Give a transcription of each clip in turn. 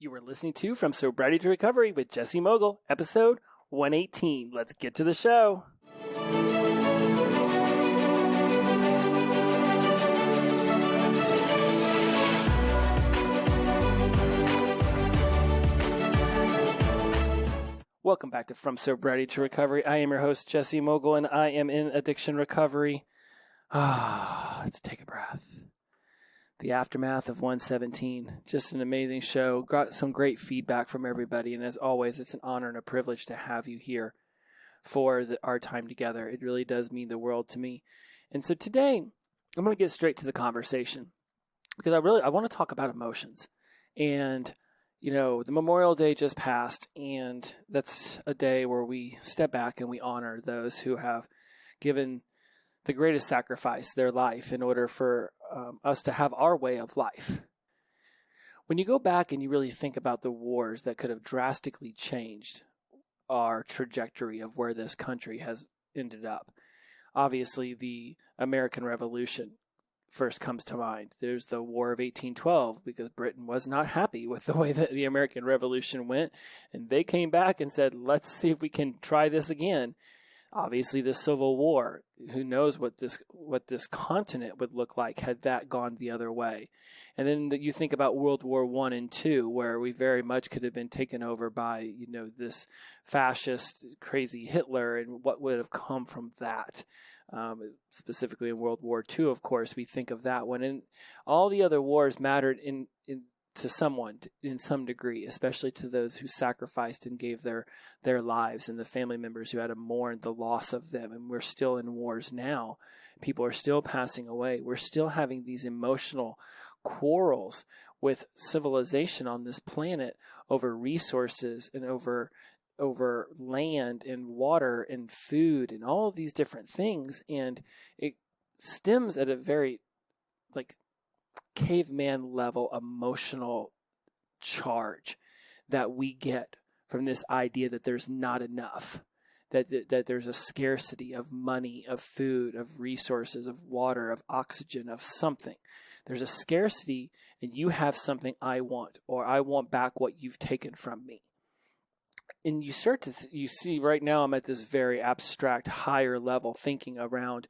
You were listening to From Sobriety to Recovery with Jesse Mogul, episode 118. Let's get to the show. Welcome back to From Sobriety to Recovery. I am your host, Jesse Mogul, and I am in addiction recovery. Let's take a breath. The aftermath of 117. Just an amazing show. Got some great feedback from everybody. And as always, it's an honor and a privilege to have you here for our time together. It really does mean the world to me. And so today, I'm going to get straight to the conversation because I want to talk about emotions. And, you know, the Memorial Day just passed, and that's a day where we step back and we honor those who have given the greatest sacrifice, their life, in order for us to have our way of life. When you go back and you really think about the wars that could have drastically changed our trajectory of where this country has ended up, obviously the American Revolution first comes to mind. There's the War of 1812 because Britain was not happy with the way that the American Revolution went, and they came back and said, let's see if we can try this again. Obviously, the Civil War, who knows what this continent would look like had that gone the other way. And then you think about World War I and II, where we very much could have been taken over by, you know, this fascist, crazy Hitler, and what would have come from that. Specifically in World War II, of course, we think of that one. And all the other wars mattered to someone in some degree, especially to those who sacrificed and gave their lives, and the family members who had to mourn the loss of them. And we're still in wars now. People are still passing away. We're still having these emotional quarrels with civilization on this planet over resources and over land and water and food and all of these different things. And it stems at a very caveman level emotional charge that we get from this idea that there's not enough, that there's a scarcity of money, of food, of resources, of water, of oxygen, of something. There's a scarcity, and you have something I want, or I want back what you've taken from me. And you see right now I'm at this very abstract, higher level thinking around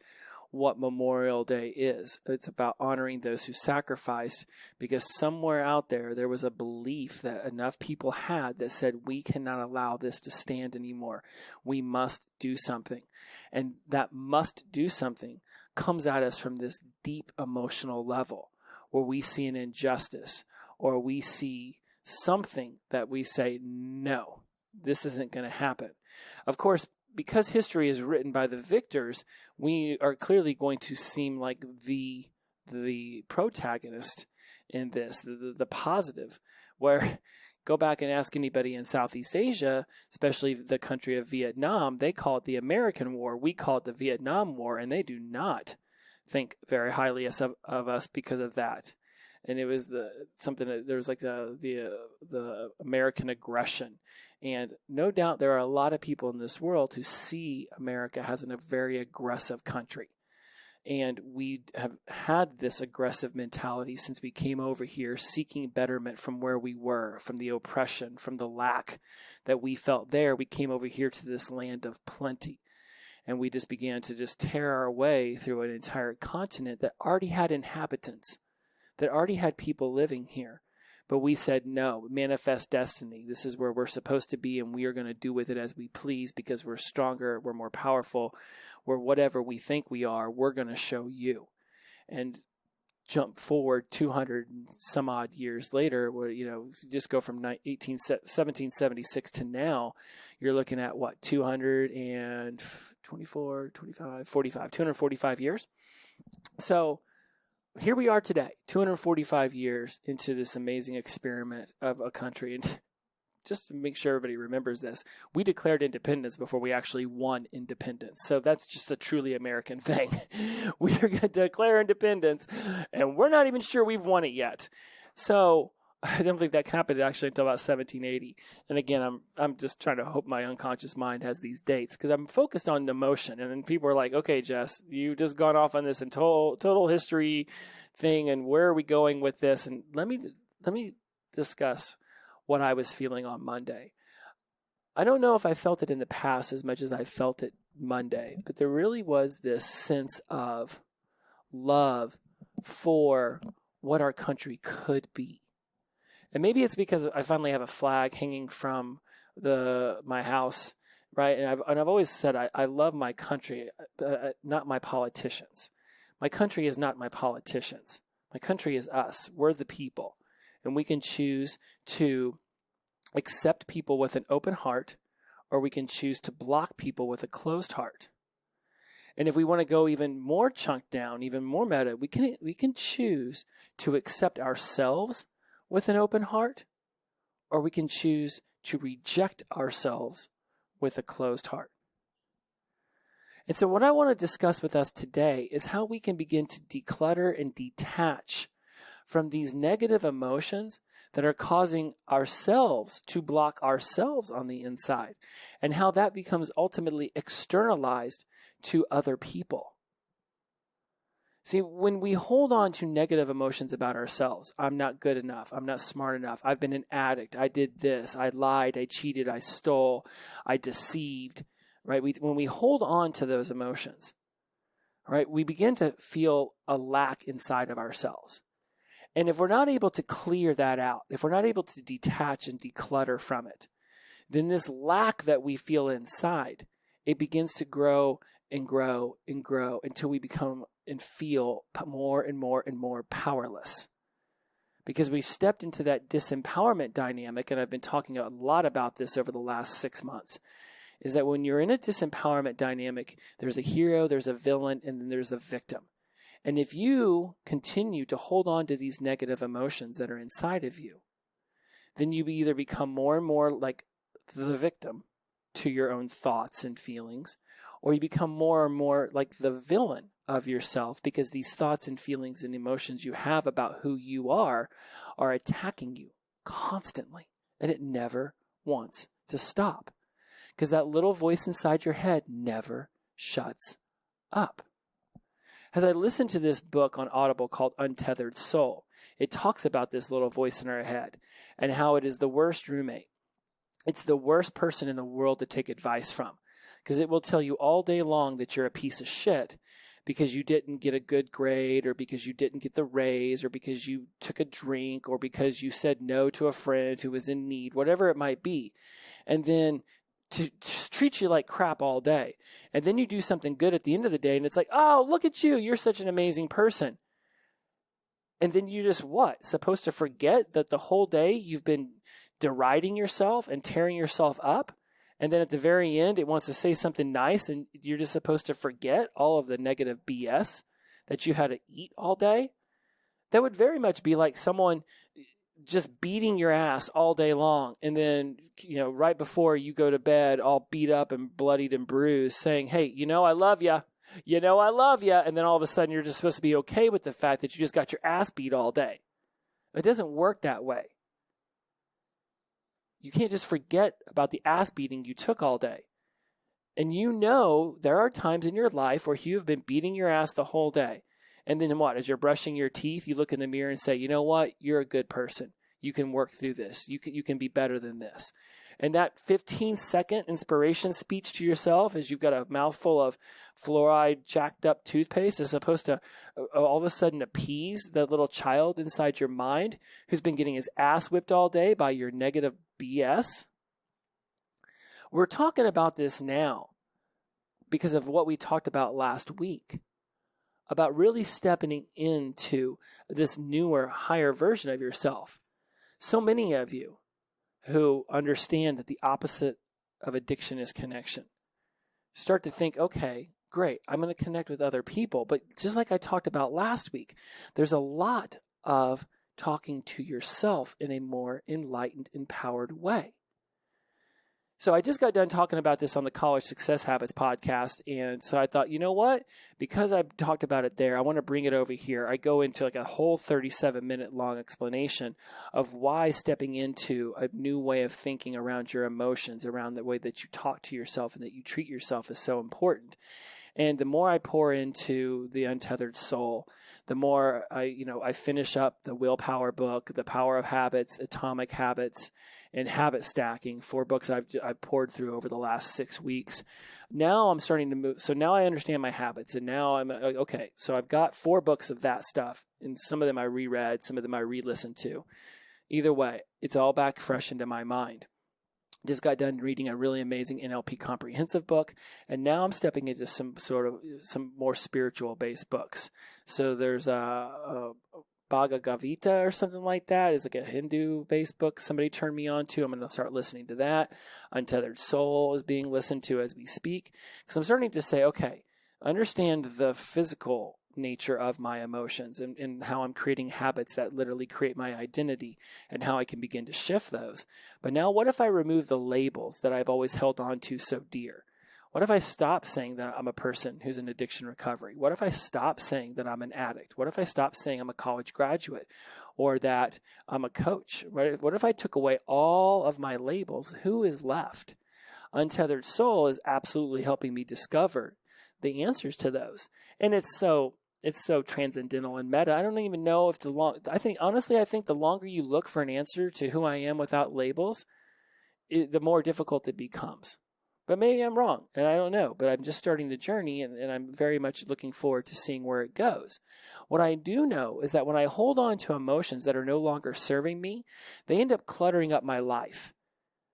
what Memorial Day is. It's about honoring those who sacrificed, because somewhere out there was a belief that enough people had that said, we cannot allow this to stand anymore. We must do something. And that must do something comes at us from this deep emotional level where we see an injustice or we see something that we say, no, this isn't going to happen. Of course, because history is written by the victors, we are clearly going to seem like the protagonist in this, the positive, where go back and ask anybody in Southeast Asia, especially the country of Vietnam, they call it the American War. We call it the Vietnam War, and they do not think very highly of us because of that. And it was the American aggression. And no doubt there are a lot of people in this world who see America as a very aggressive country. And we have had this aggressive mentality since we came over here seeking betterment from where we were, from the oppression, from the lack that we felt there. We came over here to this land of plenty. And we just began to just tear our way through an entire continent that already had inhabitants, that already had people living here. But we said, no, manifest destiny. This is where we're supposed to be, and we are going to do with it as we please because we're stronger, we're more powerful, we're whatever we think we are, we're going to show you. And jump forward 200 and some odd years later, where, you know, if you just go from 1776 to now, you're looking at what, 245 years. So here we are today, 245 years into this amazing experiment of a country. And just to make sure everybody remembers this, we declared independence before we actually won independence. So that's just a truly American thing. We are going to declare independence, and we're not even sure we've won it yet. So I don't think that happened actually until about 1780. And again, I'm just trying to hope my unconscious mind has these dates because I'm focused on emotion. And then people are like, okay, Jess, you just gone off on this and total history thing, and where are we going with this? And let me discuss what I was feeling on Monday. I don't know if I felt it in the past as much as I felt it Monday, but there really was this sense of love for what our country could be. And maybe it's because I finally have a flag hanging from my house, right? And I've always said I love my country, but not my politicians. My country is not my politicians. My country is us. We're the people. And we can choose to accept people with an open heart, or we can choose to block people with a closed heart. And if we want to go even more chunked down, even more meta, we can choose to accept ourselves with an open heart, or we can choose to reject ourselves with a closed heart. And so what I want to discuss with us today is how we can begin to declutter and detach from these negative emotions that are causing ourselves to block ourselves on the inside, and how that becomes ultimately externalized to other people. See, when we hold on to negative emotions about ourselves, I'm not good enough, I'm not smart enough, I've been an addict, I did this, I lied, I cheated, I stole, I deceived, right? When we hold on to those emotions, right, we begin to feel a lack inside of ourselves. And if we're not able to clear that out, if we're not able to detach and declutter from it, then this lack that we feel inside, it begins to grow and grow and grow until we become and feel more and more and more powerless. Because we stepped into that disempowerment dynamic, and I've been talking a lot about this over the last 6 months, is that when you're in a disempowerment dynamic, there's a hero, there's a villain, and then there's a victim. And if you continue to hold on to these negative emotions that are inside of you, then you either become more and more like the victim to your own thoughts and feelings, or you become more and more like the villain of yourself, because these thoughts and feelings and emotions you have about who you are attacking you constantly, and it never wants to stop, because that little voice inside your head never shuts up. As I listened to this book on Audible called Untethered Soul, it talks about this little voice in our head and how it is the worst roommate. It's the worst person in the world to take advice from, because it will tell you all day long that you're a piece of shit because you didn't get a good grade, or because you didn't get the raise, or because you took a drink, or because you said no to a friend who was in need, whatever it might be. And then to just treat you like crap all day. And then you do something good at the end of the day, and it's like, oh, look at you. You're such an amazing person. And then you just what? Supposed to forget that the whole day you've been deriding yourself and tearing yourself up? And then at the very end, it wants to say something nice, and you're just supposed to forget all of the negative BS that you had to eat all day? That would very much be like someone just beating your ass all day long, and then, right before you go to bed, all beat up and bloodied and bruised, saying, hey, I love you. I love you. And then all of a sudden you're just supposed to be okay with the fact that you just got your ass beat all day. It doesn't work that way. You can't just forget about the ass beating you took all day. And there are times in your life where you have been beating your ass the whole day. And then what? As you're brushing your teeth, you look in the mirror and say, you know what? You're a good person. You can work through this. You can be better than this. And that 15-second inspiration speech to yourself as you've got a mouthful of fluoride jacked up toothpaste is supposed to all of a sudden appease the little child inside your mind who's been getting his ass whipped all day by your negative BS. We're talking about this now because of what we talked about last week, about really stepping into this newer, higher version of yourself. So many of you who understand that the opposite of addiction is connection start to think, okay, great, I'm going to connect with other people. But just like I talked about last week, there's a lot of talking to yourself in a more enlightened, empowered way. So I just got done talking about this on the College Success Habits podcast. And so I thought, you know what? Because I talked about it there, I want to bring it over here. I go into like a whole 37-minute long explanation of why stepping into a new way of thinking around your emotions, around the way that you talk to yourself and that you treat yourself is so important. And the more I pour into the Untethered Soul, the more I finish up the Willpower book, The Power of Habits, Atomic Habits, and Habit Stacking, 4 books I've poured through over the last 6 weeks. Now I'm starting to move. So now I understand my habits, and now I'm okay. So I've got 4 books of that stuff, and some of them I reread, some of them I re-listened to. Either way, it's all back fresh into my mind. Just got done reading a really amazing NLP comprehensive book, and now I'm stepping into some more spiritual based books. So there's a Bhagavad Gita or something like that. It's like a Hindu based book somebody turned me on to. I'm going to start listening to that. Untethered Soul is being listened to as we speak, because I'm starting to say, okay, understand the physical nature of my emotions and how I'm creating habits that literally create my identity and how I can begin to shift those. But now what if I remove the labels that I've always held on to so dear? What if I stop saying that I'm a person who's in addiction recovery? What if I stop saying that I'm an addict? What if I stop saying I'm a college graduate or that I'm a coach? What if I took away all of my labels? Who is left? Untethered Soul is absolutely helping me discover the answers to those. And it's so transcendental and meta. I don't even know if I think the longer you look for an answer to who I am without labels, the more difficult it becomes. But maybe I'm wrong, and I don't know. But I'm just starting the journey, and I'm very much looking forward to seeing where it goes. What I do know is that when I hold on to emotions that are no longer serving me, they end up cluttering up my life.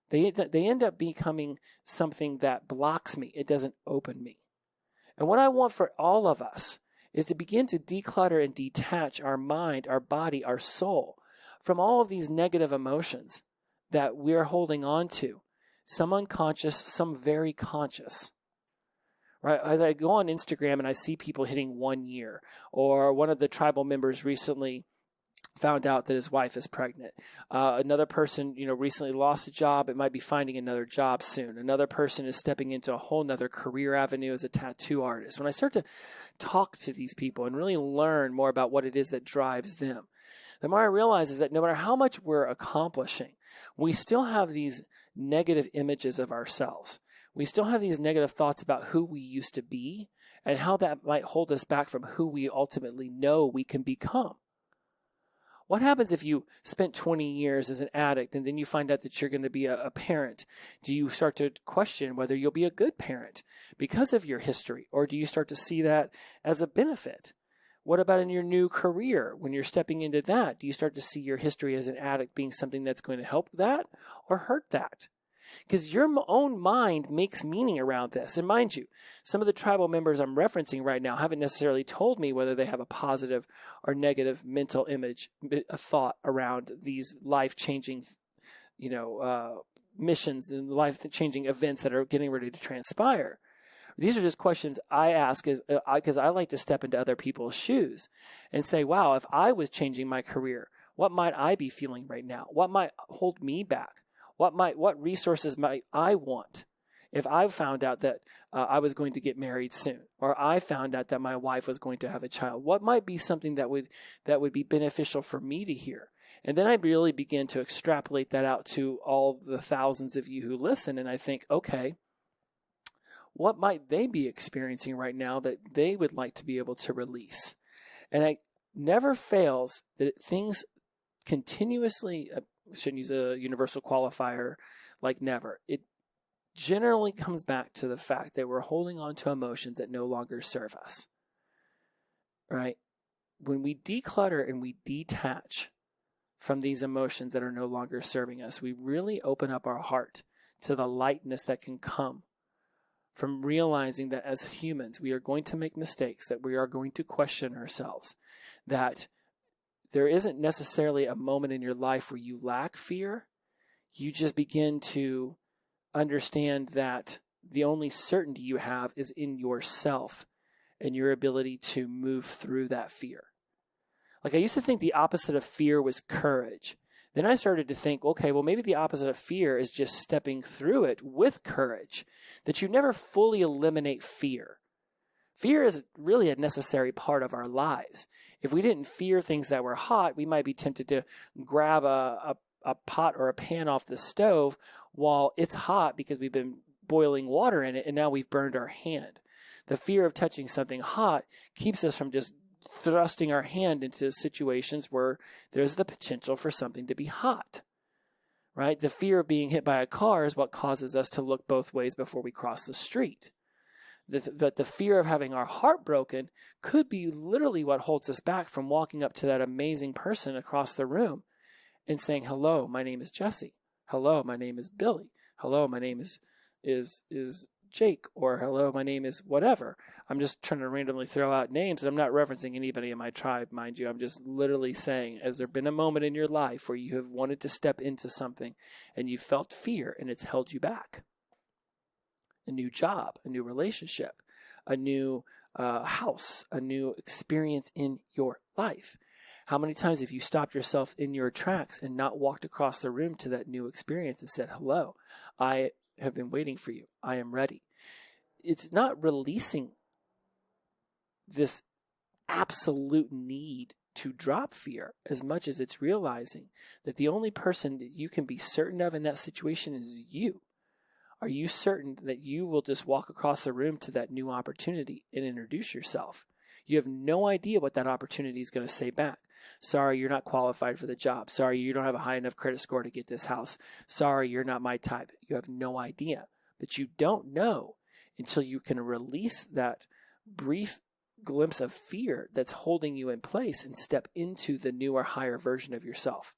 They end up becoming something that blocks me. It doesn't open me. And what I want for all of us is to begin to declutter and detach our mind, our body, our soul from all of these negative emotions that we're holding on to. Some unconscious, some very conscious. Right? As I go on Instagram and I see people hitting 1 year, or one of the tribal members recently found out that his wife is pregnant. Another person, recently lost a job. It might be finding another job soon. Another person is stepping into a whole nother career avenue as a tattoo artist. When I start to talk to these people and really learn more about what it is that drives them, the more I realize is that no matter how much we're accomplishing, we still have these negative images of ourselves. We still have these negative thoughts about who we used to be and how that might hold us back from who we ultimately know we can become. What happens if you spent 20 years as an addict and then you find out that you're going to be a parent? Do you start to question whether you'll be a good parent because of your history? Or do you start to see that as a benefit? What about in your new career? When you're stepping into that, do you start to see your history as an addict being something that's going to help that or hurt that? Because your own mind makes meaning around this. And mind you, some of the tribal members I'm referencing right now haven't necessarily told me whether they have a positive or negative mental image, a thought around these life-changing, missions and life-changing events that are getting ready to transpire. These are just questions I ask because I like to step into other people's shoes and say, wow, if I was changing my career, what might I be feeling right now? What might hold me back? What resources might I want if I found out that I was going to get married soon, or I found out that my wife was going to have a child? What might be something that would be beneficial for me to hear? And then I really begin to extrapolate that out to all the thousands of you who listen, and I think, okay, what might they be experiencing right now that they would like to be able to release? And it never fails that things continuously, shouldn't use a universal qualifier like never. It generally comes back to the fact that we're holding on to emotions that no longer serve us, right? When we declutter and we detach from these emotions that are no longer serving us, we really open up our heart to the lightness that can come from realizing that as humans, we are going to make mistakes, that we are going to question ourselves, that there isn't necessarily a moment in your life where you lack fear. You just begin to understand that the only certainty you have is in yourself and your ability to move through that fear. Like I used to think the opposite of fear was courage. Then I started to think, okay, well, maybe the opposite of fear is just stepping through it with courage, that you never fully eliminate fear. Fear is really a necessary part of our lives. If we didn't fear things that were hot, we might be tempted to grab a pot or a pan off the stove while it's hot because we've been boiling water in it and now we've burned our hand. The fear of touching something hot keeps us from just thrusting our hand into situations where there's the potential for something to be hot, right? The fear of being hit by a car is what causes us to look both ways before we cross the street. But the fear of having our heart broken could be literally what holds us back from walking up to that amazing person across the room and saying, hello, my name is Jesse. Hello, my name is Billy. Hello, my name is Jake, or hello, my name is whatever. I'm just trying to randomly throw out names, and I'm not referencing anybody in my tribe, mind you. I'm just literally saying, has there been a moment in your life where you have wanted to step into something and you felt fear and it's held you back? A new job, a new relationship, a new house, a new experience in your life. How many times have you stopped yourself in your tracks and not walked across the room to that new experience and said, hello, I have been waiting for you. I am ready. It's not releasing this absolute need to drop fear as much as it's realizing that the only person that you can be certain of in that situation is you. Are you certain that you will just walk across the room to that new opportunity and introduce yourself? You have no idea what that opportunity is going to say back. Sorry, you're not qualified for the job. Sorry, you don't have a high enough credit score to get this house. Sorry, you're not my type. You have no idea. But you don't know until you can release that brief glimpse of fear that's holding you in place and step into the newer, higher version of yourself.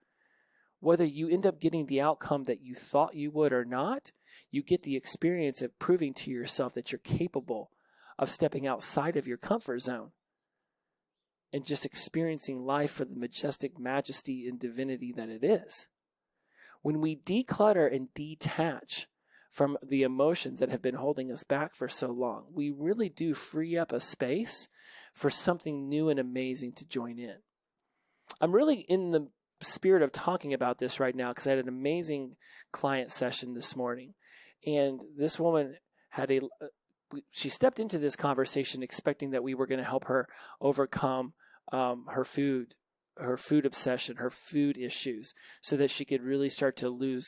Whether you end up getting the outcome that you thought you would or not, you get the experience of proving to yourself that you're capable of stepping outside of your comfort zone and just experiencing life for the majestic majesty and divinity that it is. When we declutter and detach from the emotions that have been holding us back for so long, we really do free up a space for something new and amazing to join in. I'm really in the spirit of talking about this right now because I had an amazing client session this morning, and this woman had she stepped into this conversation expecting that we were going to help her overcome her food obsession, her food issues, so that she could really start to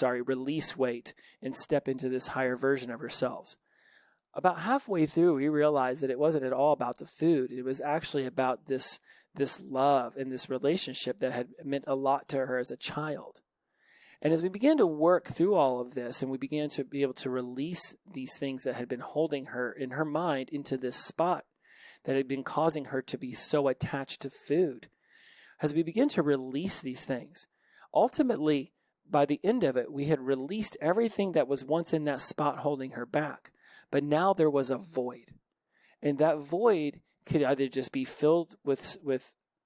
release weight and step into this higher version of herself. About halfway through, we realized that it wasn't at all about the food. It was actually about this love and this relationship that had meant a lot to her as a child. And as we began to work through all of this and we began to be able to release these things that had been holding her in her mind into this spot that had been causing her to be so attached to food, as we begin to release these things, ultimately, by the end of it, we had released everything that was once in that spot holding her back. But now there was a void. And that void could either just be filled with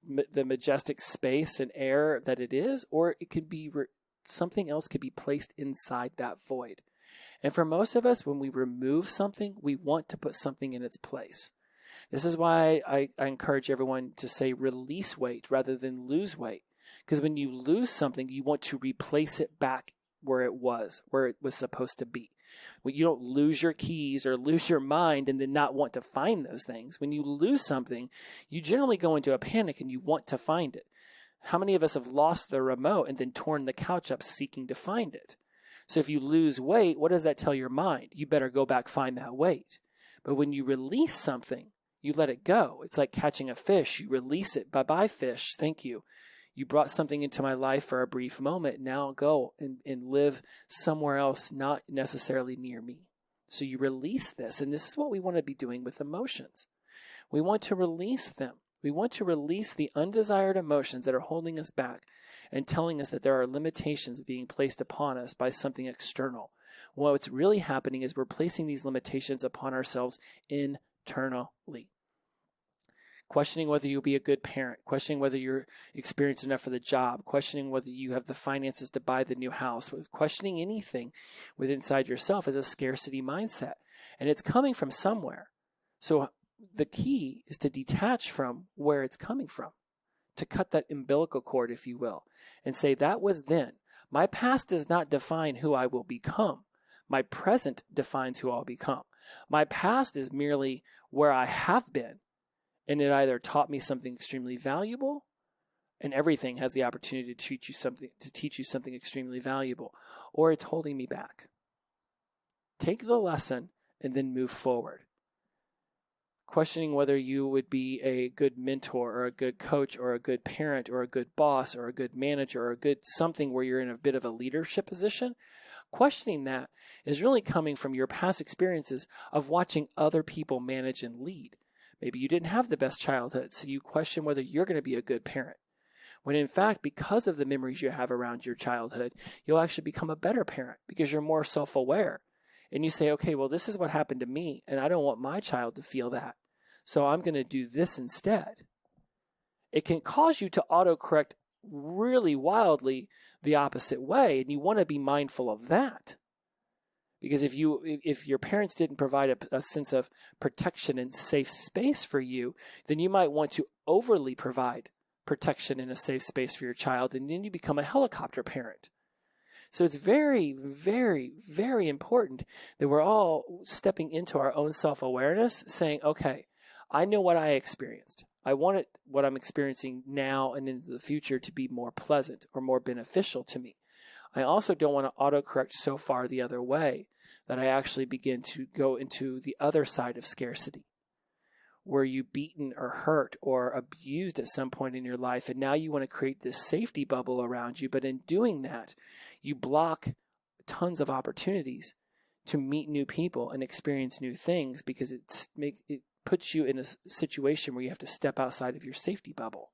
the majestic space and air that it is, or it could be something else could be placed inside that void. And for most of us, when we remove something, we want to put something in its place. This is why I encourage everyone to say release weight rather than lose weight. Because when you lose something, you want to replace it back where it was supposed to be. When you don't lose your keys or lose your mind and then not want to find those things. When you lose something, you generally go into a panic and you want to find it. How many of us have lost the remote and then torn the couch up seeking to find it? So if you lose weight, what does that tell your mind? You better go back find that weight. But when you release something, you let it go. It's like catching a fish. You release it. Bye-bye, fish. Thank you. You brought something into my life for a brief moment. Now go and live somewhere else, not necessarily near me. So you release this. And this is what we want to be doing with emotions. We want to release them. We want to release the undesired emotions that are holding us back and telling us that there are limitations being placed upon us by something external. What's really happening is we're placing these limitations upon ourselves internally. Questioning whether you'll be a good parent, questioning whether you're experienced enough for the job, questioning whether you have the finances to buy the new house, questioning anything within inside yourself is a scarcity mindset. And it's coming from somewhere. So the key is to detach from where it's coming from, to cut that umbilical cord, if you will, and say, that was then. My past does not define who I will become. My present defines who I'll become. My past is merely where I have been. And it either taught me something extremely valuable, and everything has the opportunity to teach you something extremely valuable, or it's holding me back. Take the lesson and then move forward. questioning whether you would be a good mentor or a good coach or a good parent or a good boss or a good manager or a good something where you're in a bit of a leadership position. Questioning that is really coming from your past experiences of watching other people manage and lead. Maybe you didn't have the best childhood, so you question whether you're going to be a good parent. When in fact, because of the memories you have around your childhood, you'll actually become a better parent because you're more self-aware. And you say, okay, well, this is what happened to me, and I don't want my child to feel that. So I'm going to do this instead. It can cause you to autocorrect really wildly the opposite way, and you want to be mindful of that. Because if your parents didn't provide a sense of protection and safe space for you, then you might want to overly provide protection and a safe space for your child, and then you become a helicopter parent. So it's very, very, very important that we're all stepping into our own self-awareness, saying, okay, I know what I experienced. I want what I'm experiencing now and into the future to be more pleasant or more beneficial to me. I also don't want to autocorrect so far the other way that I actually begin to go into the other side of scarcity, where you're beaten or hurt or abused at some point in your life, and now you want to create this safety bubble around you. But in doing that, you block tons of opportunities to meet new people and experience new things because it puts you in a situation where you have to step outside of your safety bubble.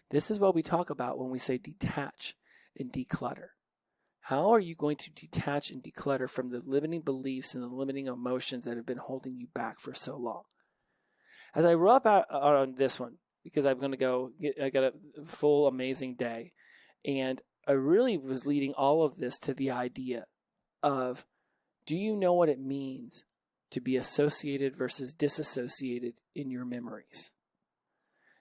This is what we talk about when we say detach and declutter. How are you going to detach and declutter from the limiting beliefs and the limiting emotions that have been holding you back for so long? As I wrap out on this one, because I'm going to go, I got a full amazing day, and I really was leading all of this to the idea of, do you know what it means to be associated versus disassociated in your memories?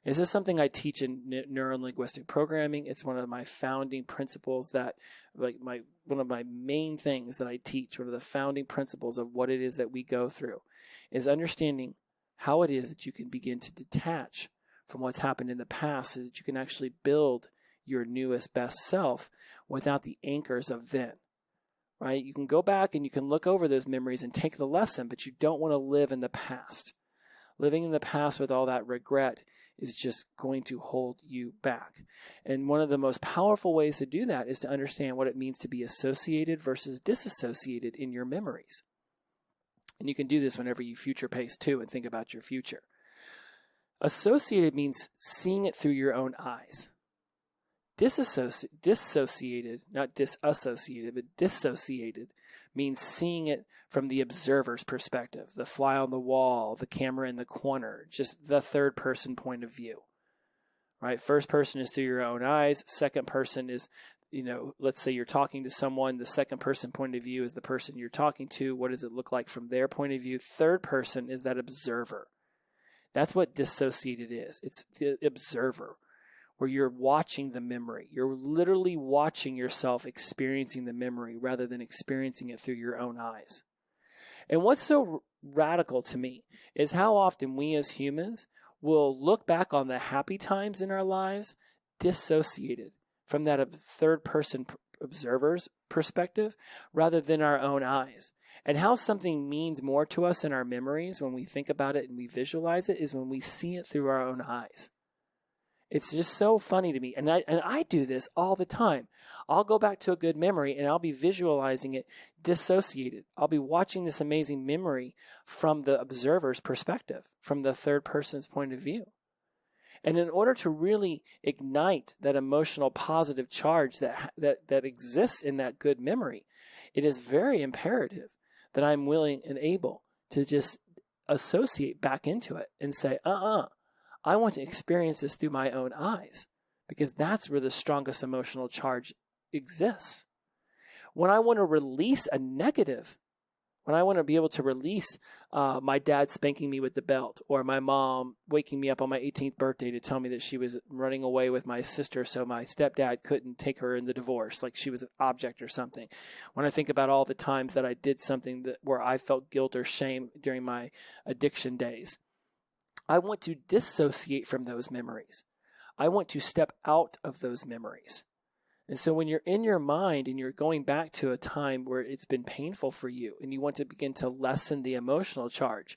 This is something I teach in neuro-linguistic programming. It's one of my founding principles that, one of my main things that I teach, one of the founding principles of what it is that we go through, is understanding how it is that you can begin to detach from what's happened in the past so that you can actually build your newest best self without the anchors of then, right? You can go back and you can look over those memories and take the lesson, but you don't want to live in the past. Living in the past with all that regret is just going to hold you back. And one of the most powerful ways to do that is to understand what it means to be associated versus disassociated in your memories. And you can do this whenever you future pace too and think about your future. Associated means seeing it through your own eyes. Dissociated, not disassociated, but dissociated means seeing it from the observer's perspective, the fly on the wall, the camera in the corner, just the third person point of view, right? First person is through your own eyes. Second person is, let's say you're talking to someone. The second person point of view is the person you're talking to. What does it look like from their point of view? Third person is that observer. That's what dissociated is. It's the observer, where you're watching the memory. You're literally watching yourself experiencing the memory rather than experiencing it through your own eyes. And what's so radical to me is how often we as humans will look back on the happy times in our lives dissociated from that third person observer's perspective rather than our own eyes. And how something means more to us in our memories when we think about it and we visualize it is when we see it through our own eyes. It's just so funny to me. And I do this all the time. I'll go back to a good memory and I'll be visualizing it dissociated. I'll be watching this amazing memory from the observer's perspective, from the third person's point of view. And in order to really ignite that emotional positive charge that exists in that good memory, it is very imperative that I'm willing and able to just associate back into it and say, I want to experience this through my own eyes, because that's where the strongest emotional charge exists. When I want to release a negative, when I want to be able to release my dad spanking me with the belt, or my mom waking me up on my 18th birthday to tell me that she was running away with my sister so my stepdad couldn't take her in the divorce, like she was an object or something. When I think about all the times that I did something where I felt guilt or shame during my addiction days, I want to dissociate from those memories. I want to step out of those memories. And so when you're in your mind and you're going back to a time where it's been painful for you and you want to begin to lessen the emotional charge,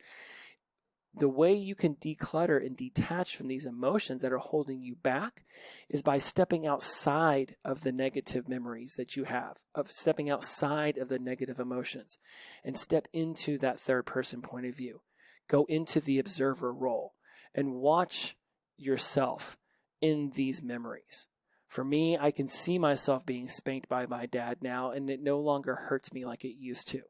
The way you can declutter and detach from these emotions that are holding you back is by stepping outside of the negative memories that you have, of stepping outside of the negative emotions, and step into that third person point of view. Go into the observer role and watch yourself in these memories. For me, I can see myself being spanked by my dad now, and it no longer hurts me like it used to.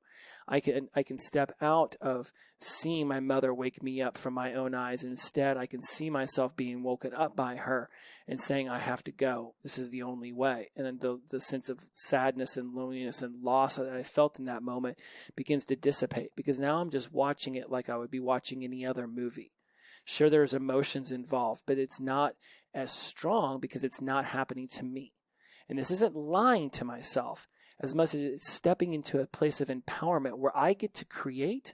I can step out of seeing my mother wake me up from my own eyes, and instead I can see myself being woken up by her and saying, I have to go. This is the only way. And then the sense of sadness and loneliness and loss that I felt in that moment begins to dissipate, because now I'm just watching it like I would be watching any other movie. Sure, there's emotions involved, but it's not as strong because it's not happening to me. And this isn't lying to myself as much as it's stepping into a place of empowerment where I get to create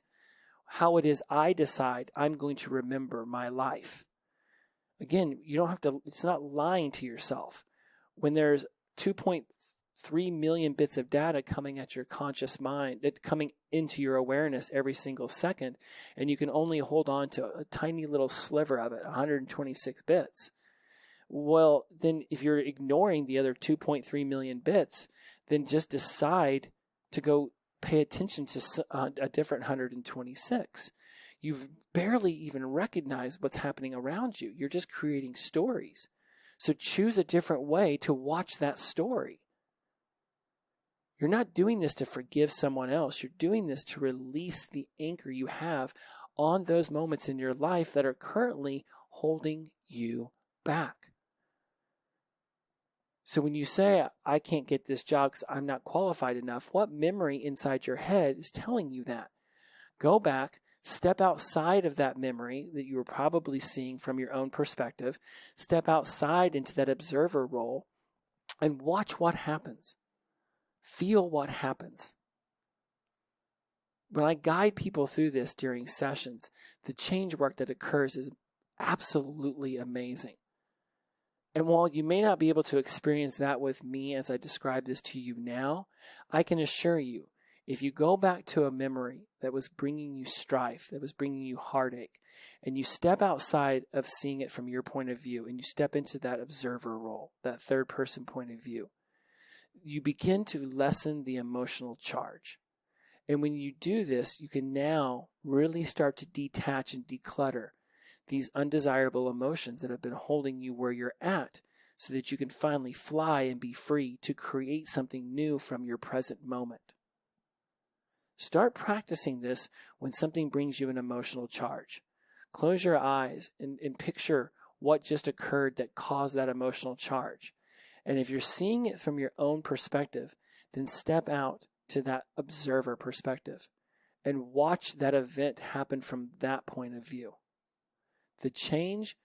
how it is I decide I'm going to remember my life. Again, you don't have to, it's not lying to yourself. When there's 2.3 million bits of data coming at your conscious mind, coming into your awareness every single second, and you can only hold on to a tiny little sliver of it, 126 bits. Well, then if you're ignoring the other 2.3 million bits, then just decide to go pay attention to a different 126. You've barely even recognized what's happening around you. You're just creating stories. So choose a different way to watch that story. You're not doing this to forgive someone else. You're doing this to release the anchor you have on those moments in your life that are currently holding you back. So when you say, I can't get this job because I'm not qualified enough, what memory inside your head is telling you that? Go back, step outside of that memory that you were probably seeing from your own perspective, step outside into that observer role, and watch what happens. Feel what happens. When I guide people through this during sessions, the change work that occurs is absolutely amazing. And while you may not be able to experience that with me as I describe this to you now, I can assure you, if you go back to a memory that was bringing you strife, that was bringing you heartache, and you step outside of seeing it from your point of view, and you step into that observer role, that third person point of view, you begin to lessen the emotional charge. And when you do this, you can now really start to detach and declutter these undesirable emotions that have been holding you where you're at, so that you can finally fly and be free to create something new from your present moment. Start practicing this when something brings you an emotional charge. Close your eyes and picture what just occurred that caused that emotional charge. And if you're seeing it from your own perspective, then step out to that observer perspective and watch that event happen from that point of view. The change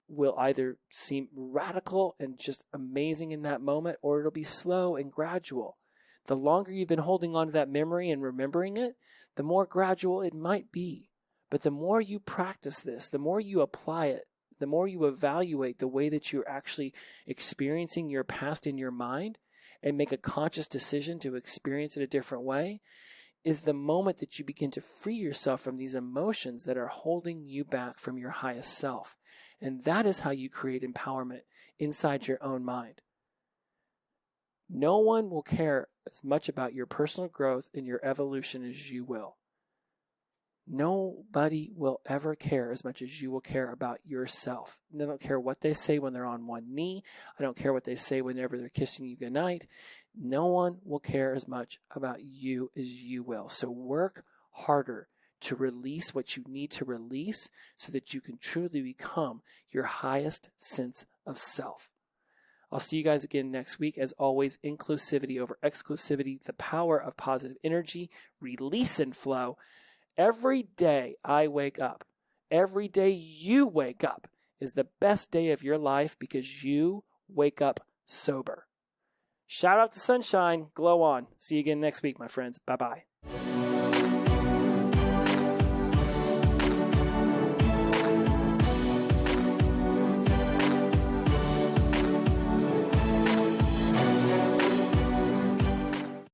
will either seem radical and just amazing in that moment, or it'll be slow and gradual. The longer you've been holding on to that memory and remembering it, the more gradual it might be. But the more you practice this, the more you apply it, the more you evaluate the way that you're actually experiencing your past in your mind and make a conscious decision to experience it a different way, is the moment that you begin to free yourself from these emotions that are holding you back from your highest self. And that is how you create empowerment inside your own mind. No one will care as much about your personal growth and your evolution as you will. Nobody will ever care as much as you will care about yourself. And I don't care what they say when they're on one knee. I don't care what they say whenever they're kissing you goodnight. No one will care as much about you as you will. So work harder to release what you need to release so that you can truly become your highest sense of self. I'll see you guys again next week. As always, inclusivity over exclusivity, the power of positive energy, release and flow. Every day I wake up, every day you wake up is the best day of your life because you wake up sober. Shout out to sunshine, glow on. See you again next week, my friends. Bye-bye.